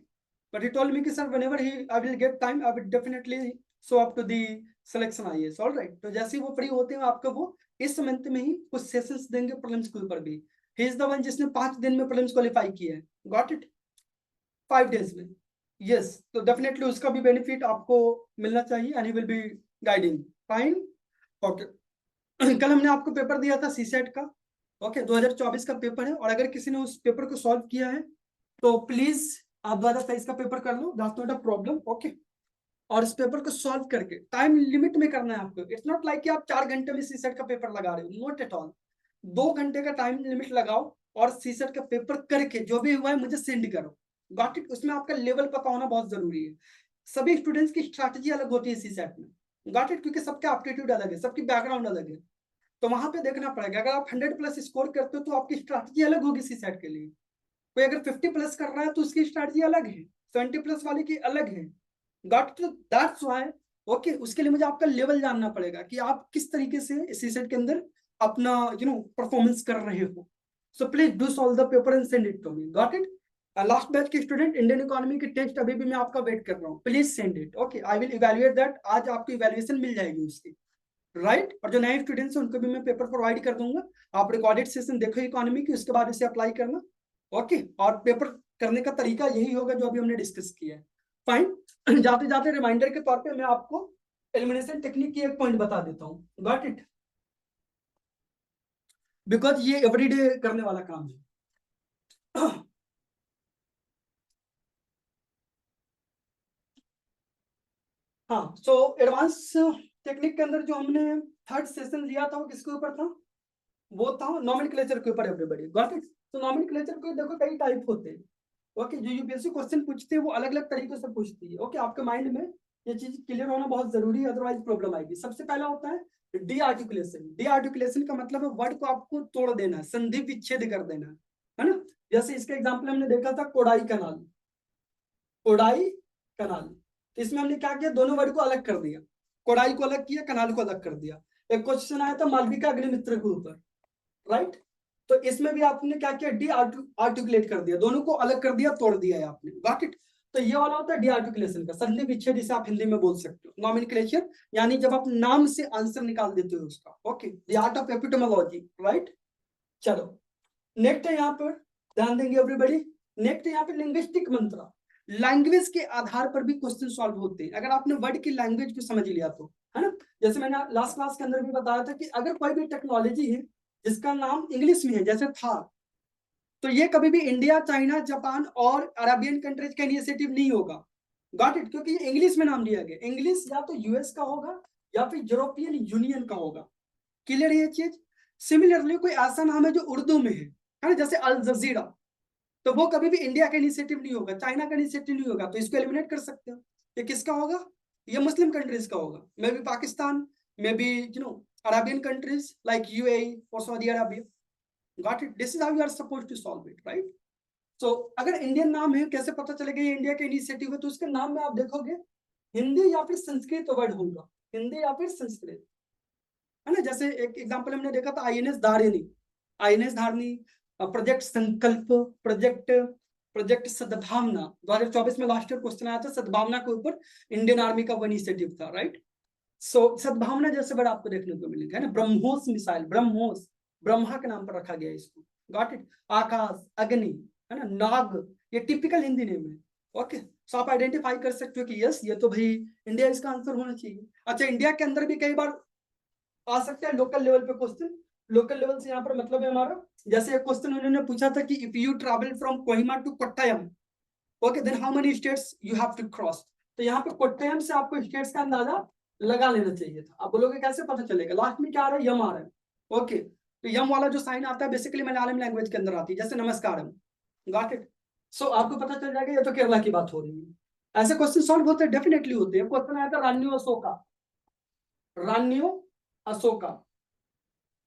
but he told me कि sir whenever I will get time, I will definitely show up to the selection IAS. All right, तो जैसे ही वो free होते हैं आपको वो इस month में ही कुछ सेशंस देंगे प्रीलिम्स के ऊपर भी. ही इज द वन जिसने 5 दिन में प्रीलिम्स क्वालिफाई किया है. Got it? 5 days में. यस, तो डेफिनेटली उसका भी बेनिफिट आपको मिलना चाहिए and he will be guiding. Fine. Okay, कल हमने आपको पेपर दिया था सीसेट का. ओके, 2024 का पेपर है, और अगर किसी ने उस पेपर को सॉल्व किया है तो प्लीज आप 2023 का पेपर कर लो. That's not a problem. Okay, और इस पेपर को सॉल्व करके टाइम लिमिट में करना है आपको. इट्स नॉट लाइक कि आप 4 घंटे में सीसेट का पेपर लगा रहे हो. Not at all. 2 घंटे का टाइम लिमिट लगाओ और सीसेट का पेपर करके जो भी हुआ है मुझे सेंड करो. Got it? उसमें आपका लेवल पता होना बहुत जरूरी है. सभी स्टूडेंट्स की स्ट्रैटेजी अलग होती है सीसेट में. Got it? क्योंकि सबका एप्टीट्यूड अलग है, सबकी बैकग्राउंड अलग है, तो वहां पे देखना पड़ेगा. अगर आप 100+ स्कोर करते हो तो आपकी स्ट्रैटेजी अलग होगी सीसेट के लिए. कोई अगर 50+ कर रहा है तो उसकी स्ट्रैटेजी अलग है, 70+ वाले की अलग है. Got it? That's why. Okay, उसके लिए मुझे आपका लेवल जानना पड़ेगा कि आप किस तरीके से सीसेट के अंदर अपना परफॉर्मेंस कर रहे हो. So please do solve the paper and send it to me. Got it? Last batch के स्टूडेंट, इंडियन इकोनॉमी की टेस्ट अभी भी मैं आपका वेट कर रहा हूँ. Please send it. Okay, I will evaluate that. आज आपको इवैल्यूएशन मिल जाएगी उसकी, राइट? और जो नए स्टूडेंट्स हैं उनको भी मैं पेपर प्रोवाइड कर दूंगा. आप रिकॉर्डेड सेशन देखो इकोनॉमी की, उसके बाद इसे अप्लाई करना. ओके, और पेपर करने का तरीका यही होगा जो अभी हमने डिस्कस किया है. फाइन. जाते जाते रिमाइंडर के तौर पे मैं आपको एलिमिनेशन टेक्निक की एक पॉइंट बता देता हूँ. Got it? बिकॉज ये एवरीडे करने वाला काम है. हाँ, सो एडवांस टेक्निक के अंदर जो हमने 3rd सेशन लिया था वो किसके ऊपर था? वो था नॉमेनक्लेचर के ऊपर. Everybody got it? तो नॉमेनक्लेचर को देखो कई टाइप होते हैं. ओके, जो यूपीएससी क्वेश्चन पूछते हैं वो अलग अलग तरीके से पूछती है. ओके, आपके माइंड में ये चीज क्लियर होना बहुत जरूरी है, अदरवाइज प्रॉब्लम आएगी। सबसे पहला होता है डी आर्टिकुलेशन। डी आर्टिकुलेशन का मतलब है वर्ड को आपको तोड़ देना, संधि विच्छेद कर देना, है ना। जैसे इसका एग्जाम्पल हमने देखा था कोडाई कनाल, कोडाई कनाल। तो इसमें हमने क्या किया, दोनों वर्ड को अलग कर दिया, कोडाई को अलग किया, कनाल को अलग कर दिया। एक क्वेश्चन आया था मालविका अग्निमित्र के ऊपर, राइट। तो इसमें भी आपने क्या किया, डी आर्टिकुलेट कर दिया, दोनों को अलग कर दिया, तोड़ दिया है आपने, गॉट इट। तो ये वाला होता है डी आर्टिकुलेशन का, संधि विच्छेद जिसे आप हिंदी में बोल सकते हो। नॉमेनक्लेचर यानी जब आप नाम से आंसर निकाल देते हो उसका, okay, the art of epitomology, right. चलो नेक्स्ट है यहाँ पर, ध्यान देंगे एवरीबॉडी। नेक्स्ट है यहाँ पे लिंग्विस्टिक मंत्रा। लैंग्वेज के आधार पर भी क्वेश्चन सॉल्व होते हैं, अगर आपने वर्ड की लैंग्वेज को समझ लिया तो, है ना। जैसे मैंने लास्ट क्लास के अंदर भी बताया था कि अगर कोई भी टेक्नोलॉजी है जिसका नाम इंग्लिश में है, जैसे था, तो ये कभी भी इंडिया, चाइना, जापान और अरेबियन कंट्रीज का इनिशिएटिव नहीं होगा, गॉट इट, क्योंकि ये इंग्लिश में नाम दिया गया। इंग्लिश या तो यूएस का होगा या फिर यूरोपियन यूनियन का होगा, क्लियर है ये चीज। सिमिलरली कोई ऐसा नाम है जो उर्दू में है ना, जैसे अल जजीरा, तो वो कभी भी इंडिया का इनिशिएटिव नहीं होगा, चाइना का इनिशिएटिव नहीं होगा, तो इसको एलिमिनेट कर सकते हो। ये किसका होगा, ये मुस्लिम कंट्रीज का होगा, may be Pakistan, may be Arabian countries like UAE और Saudi Arabia, got it. This is how you are supposed to solve it, right. So अगर इंडियन नाम है, कैसे पता चलेगा ये इंडिया का इनिशिएटिव है, तो उसके नाम में आप देखोगे हिंदी या फिर संस्कृत वर्ड होगा, हिंदी या फिर संस्कृत, है ना। जैसे एक एग्जांपल हमने देखा था आईएनएस धारिणी, आईएनएस धारिणी, प्रोजेक्ट संकल्प, प्रोजेक्ट प्रोजेक्ट सद्भावना, 2024 में लास्ट ईयर क्वेश्चन आया था, सद्भावना के ऊपर इंडियन आर्मी का इनिशिएटिव था, राइट। सो सद्भावना जैसे वर्ड आपको देखने को मिलेगा, है ना। ब्रह्मोस मिसाइल, ब्रह्मोस ब्रह्मा के नाम पर रखा गया इसको, गॉट इट। आकाश, अग्नि, है ना, नाग, ये टिपिकल हिंदी नेम है, ओके। सो आप आइडेंटिफाई कर सकते हो कि यस, ये तो भाई इंडिया इसका आंसर होना चाहिए। अच्छा, इंडिया के अंदर भी कई बार आ सकता है लोकल लेवल पे क्वेश्चन। लोकल लेवल से यहाँ पर मतलब है हमारा, जैसे एक क्वेश्चन उन्होंने पूछा था कि if you travel from Kohima to Kottayam, okay, then how many states you have to cross. तो यहाँ पे कोट्टायम से आपको स्टेट्स का अंदाजा लगा लेना चाहिए था। आप बोलोगे कैसे पता चलेगा, लास्ट में क्या आ रहा है, यम आ रहा है, ओके। तो यम वाला जो साइन आता है बेसिकली मलयालम लैंग्वेज के अंदर आती है, जैसे नमस्कारम, गॉट इट। सो आपको पता चल जाएगा ये तो केरला की बात हो रही है। ऐसे क्वेश्चन सॉल्व होते हैं, डेफिनेटली होते हैं। क्वेश्चन आया था रान्यू अशोका, रान्यू अशोका,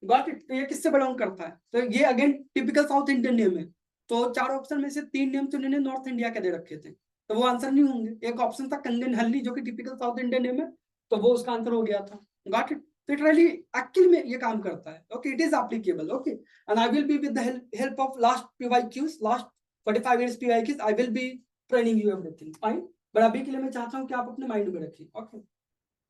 गॉट इट। तो ये किससे बिलोंग करता है, तो ये again typical south Indian name है। तो 4 ऑप्शन में से 3 नेम तो उन्होंने नॉर्थ इंडिया के दे रखे थे, तो वो आंसर नहीं होंगे। एक ऑप्शन था कंगनहल्ली, जो कि टिपिकल साउथ इंडियन नेम है, तो वो उसका आंसर हो गया था, गॉट इट। तो इट रियली एक्चुअली में ये काम करता है, okay, it is applicable, okay. And I will be with the help of last PYQs, last 45 years PYQs, I will be training you everything, fine. But अभी के लिए मैं चाहता हूँ कि आप अपने माइंड में रखिए, ओके।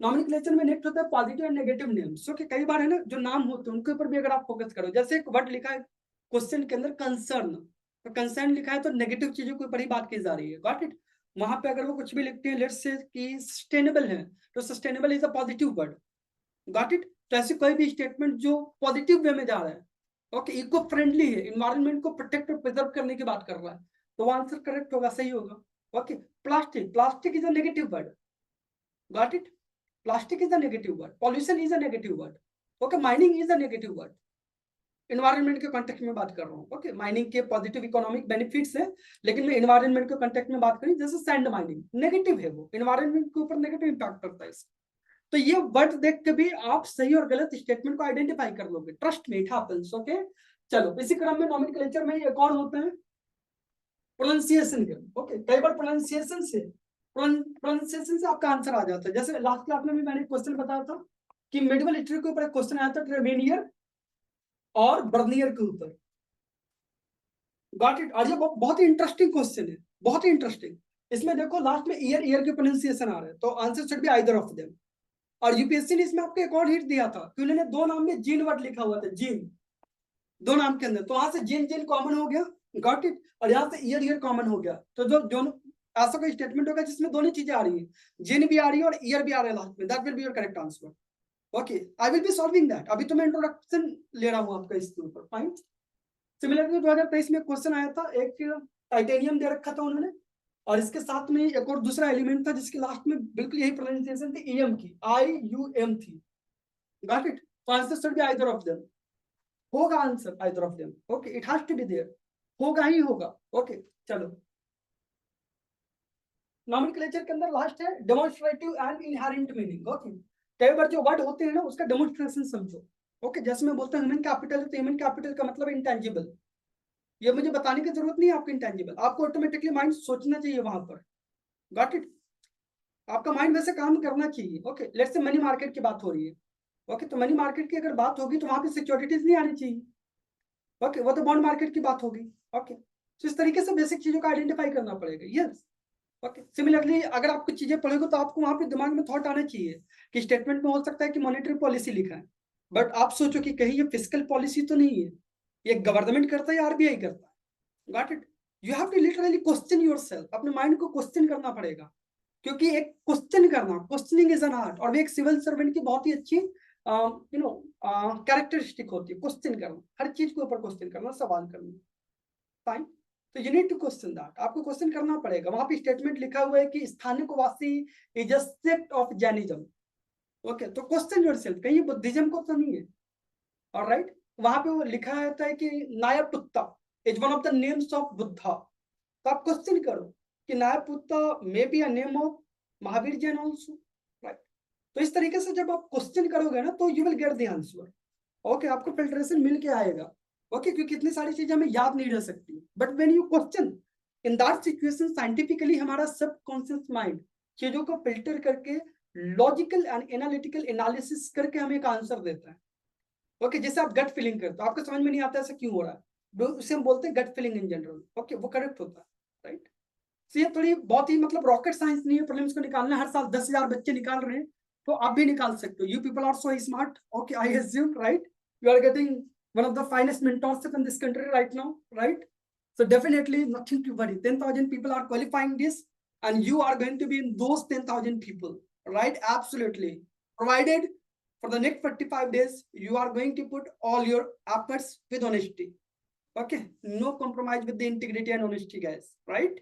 नॉमेनक्लेचर में नेक्स्ट होता है positive and negative names. Okay, कई बार है ना जो नाम होते हैं उनके ऊपर भी अगर आप फोकस करो, जैसे एक वर्ड लिखा है क्वेश्चन के अंदर कंसर्न, तो कंसर्न लिखा है तो नेगेटिव चीजों के ऊपर ही बात की जा रही है, गॉट इट। वहां पे अगर वो कुछ भी लिखते हैं, लेट्स से कि सस्टेनेबल है, तो sustainable is a positive word, got it. तो ऐसी कोई भी स्टेटमेंट जो पॉजिटिव वे में जा रहा है, ओके, इको फ्रेंडली है, इन्वायरमेंट को प्रोटेक्ट और प्रिजर्व करने की बात कर रहा है, तो वो आंसर करेक्ट होगा, सही होगा, okay. Plastic, plastic is a negative word, got it. Plastic is a negative word. Pollution is a negative word. Okay, mining is a negative word. Environment के कॉन्टेक्स्ट में बात कर रहा हूँ, ओके। माइनिंग के पॉजिटिव इकोनॉमिक बेनिफिट्स है, लेकिन मैं इन्वायरमेंट के कॉन्टेक्स्ट में बात करी, जैसे सैंड माइनिंग नेगेटिव है, वो इन्वायरमेंट के ऊपर नेगेटिव इंपैक्ट करता है इसका। तो ये वर्ड देख के भी आप सही और गलत स्टेटमेंट को आइडेंटिफाई कर लोगे, trust me, it happens, okay. चलो इसी क्रम में नॉमेनक्लेचर में एक और होता है प्रोनाउंसिएशन के, ओके। कई बार प्रोनाउंसिएशन से आपका आंसर आ जाता है। जैसे लास्ट क्लास में भी मैंने क्वेश्चन बताया था कि मेडिवल लिटरेचर के ऊपर एक क्वेश्चन आया था, ट्रेवेनियर और बर्नियर के ऊपर, गॉट इट। और ये बहुत ही इंटरेस्टिंग क्वेश्चन है, बहुत ही इंटरेस्टिंग। इसमें देखो लास्ट में ईयर ईयर के प्रोनाउंसिएशन आ रहे हैं, तो answer should be either of them. और यूपीएससी ने इसमें आपको एक और हिट दिया था कि उन्होंने 2 नाम में जीन वर्ड लिखा हुआ था, जीन, 2 नाम के अंदर, तो वहां से जीन जीन कॉमन हो गया, गॉट इट। और यहाँ से ईयर ईयर कॉमन हो गया, तो जो दोनों ऐसा कोई स्टेटमेंट होगा जिसमें दोनों चीजें आ रही है, जिन भी आ रही है और ईयर भी आ रहा है लास्ट में, that will be your correct answer, okay. I will be solving that, अभी तो मैं इंट्रोडक्शन ले रहा हूँ आपका इसके ऊपर, फाइन। सिमिलरली 2023 में क्वेश्चन आया था, एक टाइटेनियम दे रखा था उन्होंने, और इसके साथ में एक और दूसरा एलिमेंट था जिसके लास्ट में बिल्कुल यही प्रोनाउंसिएशन थी, ईएम की, IUM थी, गॉट इट। तो answer should be either of them, होगा answer either of them, okay, it has to be there, होगा ही होगा, ओके। चलो नॉमेनक्लेचर के अंदर लास्ट है demonstrative and inherent meaning. Okay, कई बार जो वर्ड होते हैं ना उसका डेमोन्स्ट्रेशन समझो। ओके, जैसे मैं बोलता हूँ ह्यूमन कैपिटल, तो ह्यूमन कैपिटल का मतलब इंटेंजिबल। ये मुझे बताने की जरूरत नहीं है आपको इंटेंजिबल, आपको ऑटोमेटिकली माइंड सोचना चाहिए वहां पर। Got it? आपका माइंड वैसे काम करना चाहिए। Okay, let's say money market की बात हो रही है। ओके, तो मनी मार्केट की अगर बात होगी तो वहां पे सिक्योरिटीज नहीं आनी चाहिए। ओके, वो तो बॉन्ड मार्केट की बात होगी। ओके, तो इस तरीके से बेसिक चीजों का आइडेंटिफाई करना पड़ेगा। Yes, okay. सिमिलरली अगर आप कुछ चीजें पढ़ोगे तो आपको वहां पे दिमाग में थॉट आना चाहिए कि स्टेटमेंट में हो सकता है कि मॉनेटरी पॉलिसी लिखा है, बट आप सोचो कि कहीं ये फिजिकल पॉलिसी तो नहीं है, ये गवर्नमेंट करता है या आरबीआई करता है। Got it? You have to literally question yourself, अपने माइंड को क्वेश्चन करना पड़ेगा, क्योंकि एक क्वेश्चन करना, क्वेश्चनिंग इज एन आर्ट, और वो एक सिविल सर्वेंट की बहुत ही अच्छी कैरेक्टरिस्टिक होती है, क्वेश्चन करना, हर चीज के ऊपर क्वेश्चन करना, सवाल करना। फाइन, तो you need to question that, आपको क्वेश्चन करना पड़ेगा। वहां पे स्टेटमेंट लिखा हुआ है कि Sthanakvasi is a sect of Jainism. Okay, तो क्वेश्चन योरसेल्फ, कहीं बुद्धिज्म को तो नहीं है। ऑलराइट, वहां पे वो लिखा रहता है कि Nayaputta is one of the names of Buddha, तो आप क्वेश्चन करो कि Nayaputta may be a name of Mahavir Jain also. Right, तो इस तरीके से जब आप क्वेश्चन करोगे ना तो you will get the answer. Okay, आपको फिल्ट्रेशन मिल के आएगा। ओके, क्योंकि इतनी सारी चीजें हमें याद नहीं रह सकती, but when you question in that situation, scientifically हमारा सबकॉन्शियस माइंड चीजों को फिल्टर करके लॉजिकल एंड एनालिटिकल एनालिसिस करके हमें एक आंसर देता है। ओके, जैसे आप गट फीलिंग करते हो, आपको समझ में नहीं आता ऐसा क्यों हो रहा है, उसे हम बोलते हैं gut feeling in general. Okay, वो करेक्ट होता है। राइट, तो ये थोड़ी बहुत ही मतलब रॉकेट साइंस नहीं है प्रीलिम्स को निकालना, हर साल 10,000 बच्चे निकाल रहे हैं, तो आप भी निकाल सकते हो। You people are so smart. Okay, I assume, right, you are getting one of the finest mentorship in this country right now, right? So definitely nothing to worry. 10,000 people are qualifying this, and you are going to be in those 10,000 people, right? Absolutely. Provided for the next 45 days, you are going to put all your efforts with honesty. Okay, no compromise with the integrity and honesty, guys, right?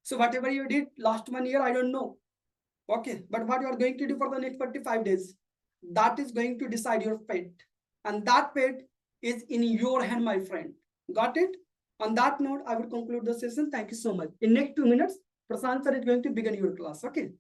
So whatever you did last 1 year, I don't know. Okay, but what you are going to do for the next 45 days, that is going to decide your fate. And that fate is in your hand, my friend. Got it? On that note, I will conclude the session. Thank you so much. In next 2 minutes, Prasant sir is going to begin your class. Okay.